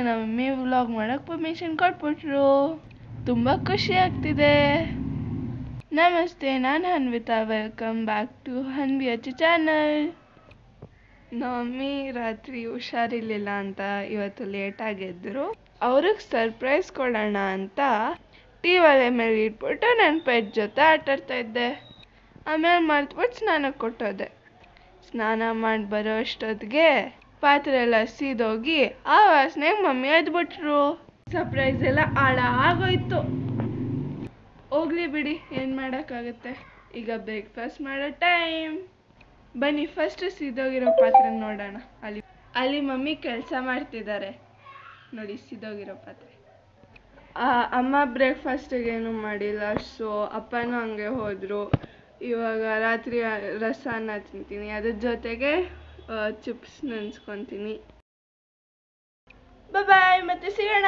ನಮ್ಮಿ ವ್ಲಾಗ್ ಮಾಡಕ್ ಪರ್ಮಿಷನ್ ಕೊಟ್ಬಿಟ್ರು. ತುಂಬಾ ಖುಷಿ ಆಗ್ತಿದೆ. ನಮಸ್ತೆ, ನಾನು ಹನ್ವಿತಾ. ವೆಲ್ಕಮ್ ಬ್ಯಾಕ್ ಟು ಹನ್ವಿ ಅಚ್ಚು ಚಾನಲ್. ನಮ್ಮಿ ರಾತ್ರಿ ಹುಷಾರಿರ್ಲಿಲ್ಲ ಅಂತ ಇವತ್ತು ಲೇಟಾಗಿ ಎದ್ರು. ಅವ್ರಿಗೆ ಸರ್ಪ್ರೈಸ್ ಕೊಡೋಣ ಅಂತ ಟೀ ಒಲೆ ಮೇಲೆ ಇಟ್ಬಿಟ್ಟು ನನ್ನ ಪೆಟ್ ಜೊತೆ ಆಟಾಡ್ತಾ ಇದ್ದೆ. ಆಮೇಲೆ ಮರ್ತ್ಬಿಟ್ಟು ಸ್ನಾನಕ್ಕೆ ಕೊಟ್ಟೋದೆ. ಸ್ನಾನ ಮಾಡಿ ಬರೋ ಅಷ್ಟೊತ್ತಿಗೆ ಪಾತ್ರೆ ಎಲ್ಲ ಸೀದೋಗಿ ಆ ವಾಸನೆಗೆ ಮಮ್ಮಿ ಎದ್ಬಿಟ್ರು. ಸರ್ಪ್ರೈಸ್ ಎಲ್ಲ ಹಾಳಾಗೋಯ್ತು. ಹೋಗ್ಲಿ ಬಿಡಿ, ಏನು ಮಾಡೋಕ್ಕಾಗತ್ತೆ. ಈಗ ಬ್ರೇಕ್ಫಾಸ್ಟ್ ಮಾಡೋ ಟೈಮ್. ಬನ್ನಿ ಫಸ್ಟ್ ಸೀದೋಗಿರೋ ಪಾತ್ರೆ ನೋಡೋಣ. ಅಲ್ಲಿ ಮಮ್ಮಿ ಕೆಲಸ ಮಾಡ್ತಿದ್ದಾರೆ ನೋಡಿ, ಸೀದೋಗಿರೋ ಪಾತ್ರೆ. ಅಮ್ಮ ಬ್ರೇಕ್ಫಾಸ್ಟಿಗೆ ಏನೂ ಮಾಡಿಲ್ಲ, ಸೊ ಅಪ್ಪನೂ ಹಂಗೆ ಹೋದರು. ಇವಾಗ ರಾತ್ರಿ ರಸನ ತಿಂತೀನಿ, ಅದ್ರ ಜೊತೆಗೆ ಚಿಪ್ಸ್ ನೆನೆಸ್ಕೊತೀನಿ. ಬಾಯ್, ಮತ್ತೆ ಸಿಗೋಣ.